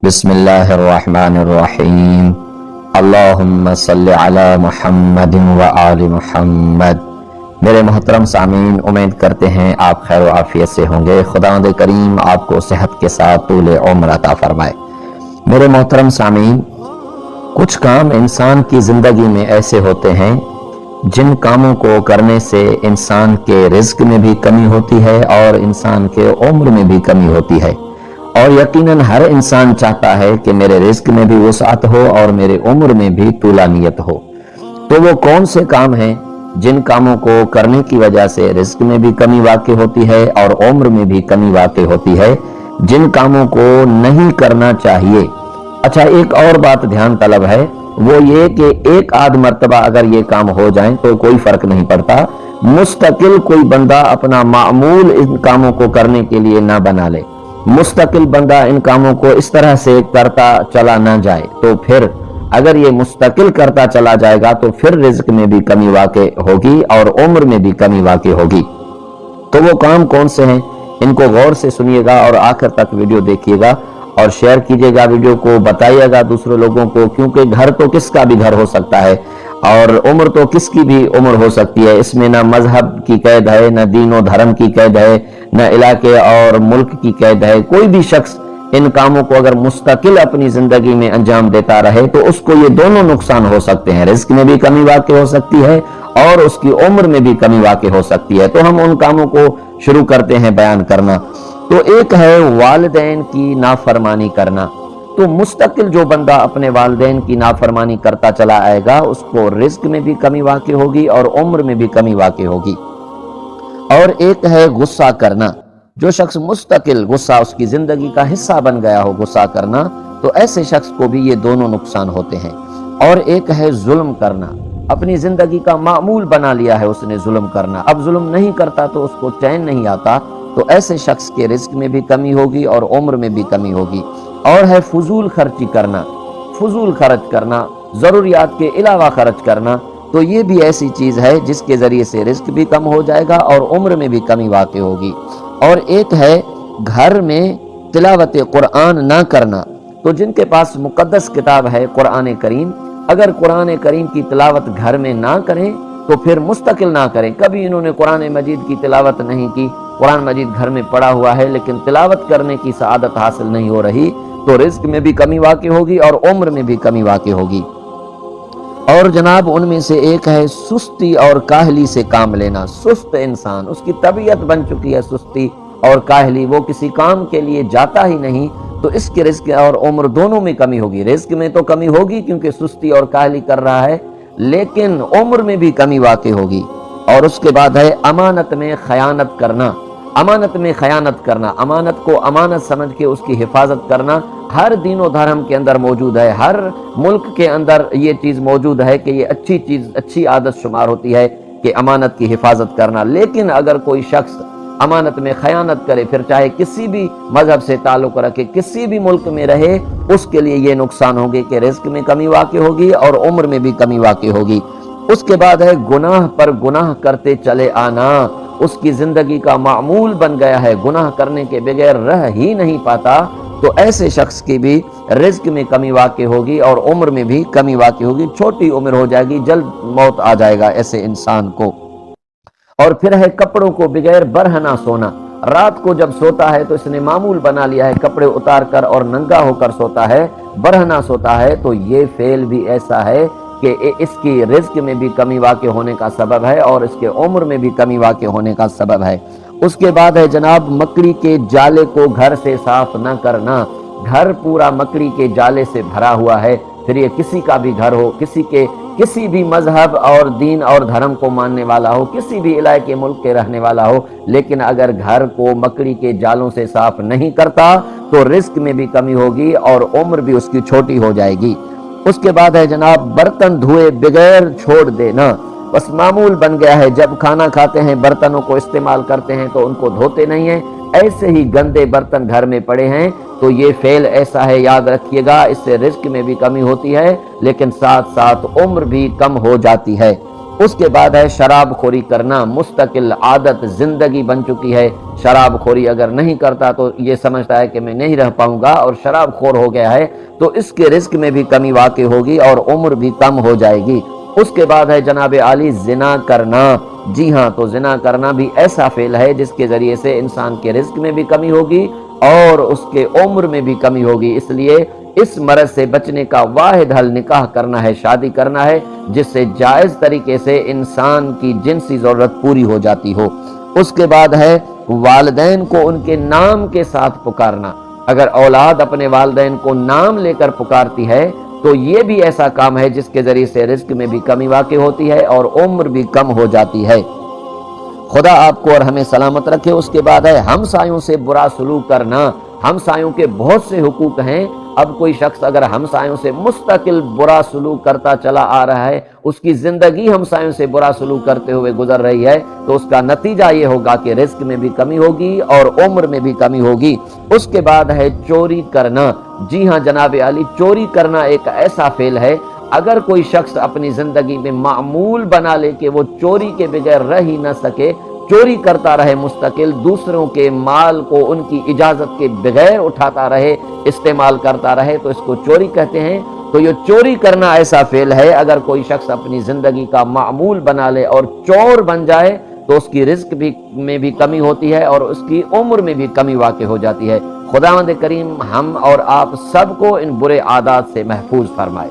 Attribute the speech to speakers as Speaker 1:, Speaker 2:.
Speaker 1: بسم الرحمن الرحیم اللہم صلی علی محمد و آل محمد۔ میرے محترم سامعین، امید کرتے ہیں آپ خیر و عافیت سے ہوں گے۔ خداوند کریم آپ کو صحت کے ساتھ طول عمر عطا فرمائے۔ میرے محترم سامعین، کچھ کام انسان کی زندگی میں ایسے ہوتے ہیں جن کاموں کو کرنے سے انسان کے رزق میں بھی کمی ہوتی ہے اور انسان کے عمر میں بھی کمی ہوتی ہے، اور یقیناً ہر انسان چاہتا ہے کہ میرے رزق میں بھی وسعت ہو اور میرے عمر میں بھی طولانیت ہو۔ تو وہ کون سے کام ہیں جن کاموں کو کرنے کی وجہ سے رزق میں بھی کمی واقع ہوتی ہے اور عمر میں بھی کمی واقع ہوتی ہے، جن کاموں کو نہیں کرنا چاہیے؟ اچھا، ایک اور بات دھیان طلب ہے، وہ یہ کہ ایک آدھ مرتبہ اگر یہ کام ہو جائیں تو کوئی فرق نہیں پڑتا۔ مستقل کوئی بندہ اپنا معمول ان کاموں کو کرنے کے لیے نہ بنا لے، مستقل بندہ ان کاموں کو اس طرح سے کرتا چلا نہ جائے، تو پھر اگر یہ مستقل کرتا چلا جائے گا تو پھر رزق میں بھی کمی واقع ہوگی اور عمر میں بھی کمی واقع ہوگی۔ تو وہ کام کون سے ہیں، ان کو غور سے سنیے گا اور آخر تک ویڈیو دیکھیے گا اور شیئر کیجیے گا، ویڈیو کو بتائیے گا دوسرے لوگوں کو، کیونکہ گھر تو کس کا بھی گھر ہو سکتا ہے اور عمر تو کس کی بھی عمر ہو سکتی ہے۔ اس میں نہ مذہب کی قید ہے، نہ دین و دھرم کی قید ہے، نہ علاقے اور ملک کی قید ہے۔ کوئی بھی شخص ان کاموں کو اگر مستقل اپنی زندگی میں انجام دیتا رہے تو اس کو یہ دونوں نقصان ہو سکتے ہیں، رزق میں بھی کمی واقع ہو سکتی ہے اور اس کی عمر میں بھی کمی واقع ہو سکتی ہے۔ تو ہم ان کاموں کو شروع کرتے ہیں بیان کرنا۔ تو ایک ہے والدین کی نافرمانی کرنا۔ تو مستقل جو بندہ اپنے والدین کی نافرمانی کرتا چلا آئے گا، اس کو رزق میں بھی کمی واقع ہوگی اور عمر میں بھی کمی واقع ہوگی۔ اور ایک ہے غصہ کرنا۔ جو شخص مستقل غصہ اس کی زندگی کا حصہ بن گیا ہو، غصہ کرنا، تو ایسے شخص کو بھی یہ دونوں نقصان ہوتے ہیں۔ اور ایک ہے ظلم کرنا۔ اپنی زندگی کا معمول بنا لیا ہے اس نے ظلم کرنا، اب ظلم نہیں کرتا تو اس کو چین نہیں آتا، تو ایسے شخص کے رزق میں بھی کمی ہوگی اور عمر میں بھی کمی ہوگی۔ اور ہے فضول خرچی کرنا۔ فضول خرچ کرنا، ضروریات کے علاوہ خرچ کرنا، تو یہ بھی ایسی چیز ہے جس کے ذریعے سے رزق بھی کم ہو جائے گا اور عمر میں بھی کمی واقع ہوگی۔ اور ایک ہے گھر میں تلاوت قرآن نہ کرنا۔ تو جن کے پاس مقدس کتاب ہے قرآن کریم، اگر قرآن کریم کی تلاوت گھر میں نہ کریں تو پھر مستقل نہ کریں۔ کبھی انہوں نے قرآن مجید کی تلاوت نہیں کی، قرآن مجید گھر میں پڑا ہوا ہے لیکن تلاوت کرنے کی سعادت حاصل نہیں ہو رہی، تو رزق میں بھی کمی واقع ہوگی اور عمر میں بھی کمی واقع ہوگی۔ اور جناب ان میں سے ایک ہے سستی اور کاہلی سے کام لینا۔ سست انسان، اس کی طبیعت بن چکی ہے سستی اور کاہلی، وہ کسی کام کے لیے جاتا ہی نہیں، تو اس کے رزق اور عمر دونوں میں کمی ہوگی۔ رزق میں تو کمی ہوگی کیونکہ سستی اور کاہلی کر رہا ہے، لیکن عمر میں بھی کمی واقع ہوگی۔ اور اس کے بعد ہے امانت میں خیانت کرنا۔ امانت میں خیانت کرنا، امانت کو امانت سمجھ کے اس کی حفاظت کرنا، ہر دین و دھرم کے اندر موجود ہے، ہر ملک کے اندر یہ چیز موجود ہے کہ یہ اچھی چیز، اچھی عادت شمار ہوتی ہے کہ امانت کی حفاظت کرنا۔ لیکن اگر کوئی شخص امانت میں خیانت کرے، پھر چاہے کسی بھی مذہب سے تعلق رکھے، کسی بھی ملک میں رہے، اس کے لیے یہ نقصان ہوگی کہ رزق میں کمی واقع ہوگی اور عمر میں بھی کمی واقع ہوگی۔ اس کے بعد ہے گناہ پر گناہ کرتے چلے آنا۔ اس کی زندگی کا معمول بن گیا ہے، گناہ کرنے کے بغیر رہ ہی نہیں پاتا، تو ایسے شخص کی بھی رزق میں کمی واقع ہوگی اور عمر میں بھی کمی واقع ہوگی، چھوٹی عمر ہو جائے گی، جلد موت آ جائے گا ایسے انسان کو۔ اور پھر ہے کپڑوں کو بغیر برہنہ سونا۔ رات کو جب سوتا ہے تو اس نے معمول بنا لیا ہے کپڑے اتار کر اور ننگا ہو کر سوتا ہے، برہنہ سوتا ہے، تو یہ فعل بھی ایسا ہے کہ اس کی رزق میں بھی کمی واقع ہونے کا سبب ہے اور اس کے عمر میں بھی کمی واقع ہونے کا سبب ہے۔ اس کے بعد ہے جناب مکڑی کے جالے کو گھر سے صاف نہ کرنا۔ گھر پورا مکڑی کے جالے سے بھرا ہوا ہے، پھر یہ کسی کا بھی گھر ہو، کسی بھی مذہب اور دین اور دھرم کو ماننے والا ہو، کسی بھی علاقے ملک کے رہنے والا ہو، لیکن اگر گھر کو مکڑی کے جالوں سے صاف نہیں کرتا تو رزق میں بھی کمی ہوگی اور عمر بھی اس کی چھوٹی ہو جائے گی۔ اس کے بعد ہے جناب برتن دھوئے بغیر چھوڑ دینا۔ بس معمول بن گیا ہے، جب کھانا کھاتے ہیں برتنوں کو استعمال کرتے ہیں تو ان کو دھوتے نہیں ہیں، ایسے ہی گندے برتن گھر میں پڑے ہیں، تو یہ فعل ایسا ہے، یاد رکھیے گا، اس سے رزق میں بھی کمی ہوتی ہے لیکن ساتھ ساتھ عمر بھی کم ہو جاتی ہے۔ اس کے بعد ہے شراب خوری کرنا، مستقل عادت زندگی بن چکی ہے۔ شراب خوری اگر نہیں کرتا تو یہ سمجھتا ہے کہ میں نہیں رہ پاؤں گا، اور شراب خور ہو گیا ہے تو اس کے رزق میں بھی کمی واقع ہوگی اور عمر بھی کم ہو جائے گی۔ اس کے بعد ہے جناب عالی زنا کرنا۔ جی ہاں، تو زنا کرنا بھی ایسا فعل ہے جس کے ذریعے سے انسان کے رزق میں بھی کمی ہوگی اور اس کے عمر میں بھی کمی ہوگی۔ اس لیے اس مرض سے بچنے کا واحد حل نکاح کرنا ہے، شادی کرنا ہے، جس سے جائز طریقے سے انسان کی جنسی ضرورت پوری ہو جاتی ہو۔ اس کے بعد ہے والدین کو ان کے نام کے ساتھ پکارنا۔ اگر اولاد اپنے والدین کو نام لے کر پکارتی ہے تو یہ بھی ایسا کام ہے جس کے ذریعے سے رزق میں بھی کمی واقع ہوتی ہے اور عمر بھی کم ہو جاتی ہے۔ خدا آپ کو اور ہمیں سلامت رکھے۔ اس کے بعد ہے ہمسایوں سے برا سلوک کرنا۔ ہمسایوں کے بہت سے حقوق ہیں۔ اب کوئی شخص اگر ہمسایوں سے مستقل برا سلوک کرتا چلا آ رہا ہے، اس کی زندگی ہمسایوں سے برا سلوک کرتے ہوئے گزر رہی ہے، تو اس کا نتیجہ یہ ہوگا کہ رزق میں بھی کمی ہوگی اور عمر میں بھی کمی ہوگی۔ اس کے بعد ہے چوری کرنا۔ جی ہاں جناب علی، چوری کرنا ایک ایسا فعل ہے، اگر کوئی شخص اپنی زندگی میں معمول بنا لے کہ وہ چوری کے بغیر رہ ہی نہ سکے، چوری کرتا رہے، مستقل دوسروں کے مال کو ان کی اجازت کے بغیر اٹھاتا رہے، استعمال کرتا رہے، تو اس کو چوری کہتے ہیں۔ تو یہ چوری کرنا ایسا فعل ہے، اگر کوئی شخص اپنی زندگی کا معمول بنا لے اور چور بن جائے تو اس کی رزق میں بھی کمی ہوتی ہے اور اس کی عمر میں بھی کمی واقع ہو جاتی ہے۔ خداوند کریم ہم اور آپ سب کو ان برے عادات سے محفوظ فرمائے۔